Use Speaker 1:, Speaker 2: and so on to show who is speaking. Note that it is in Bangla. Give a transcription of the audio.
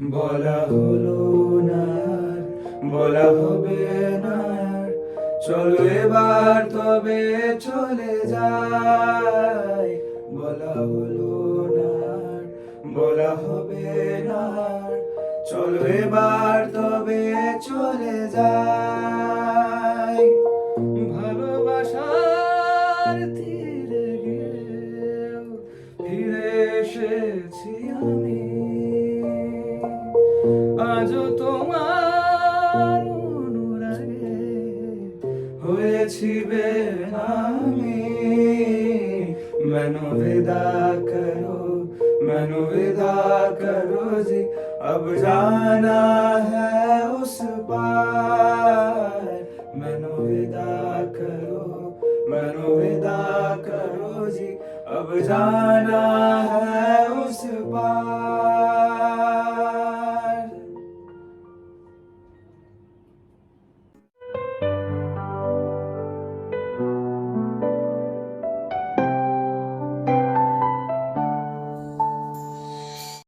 Speaker 1: বলা হলো না আর, বলা হবে না আর, চলো এবার তবে চলে যাই। বলা হলো না আর, বলা হবে না আর, চলো এবার তবে চলে যাই। ভালোবাসার তীরে গিয়েও ফিরে এসেছি আমি, আজও তোমার অনুরাগে হয়েছি বেনামি। मैनू विदा करो, मैनू विदा करो जी, अब जाना है उस पार। मैनू विदा करो, मैनू विदा करो जी, अब जाना है उस पार।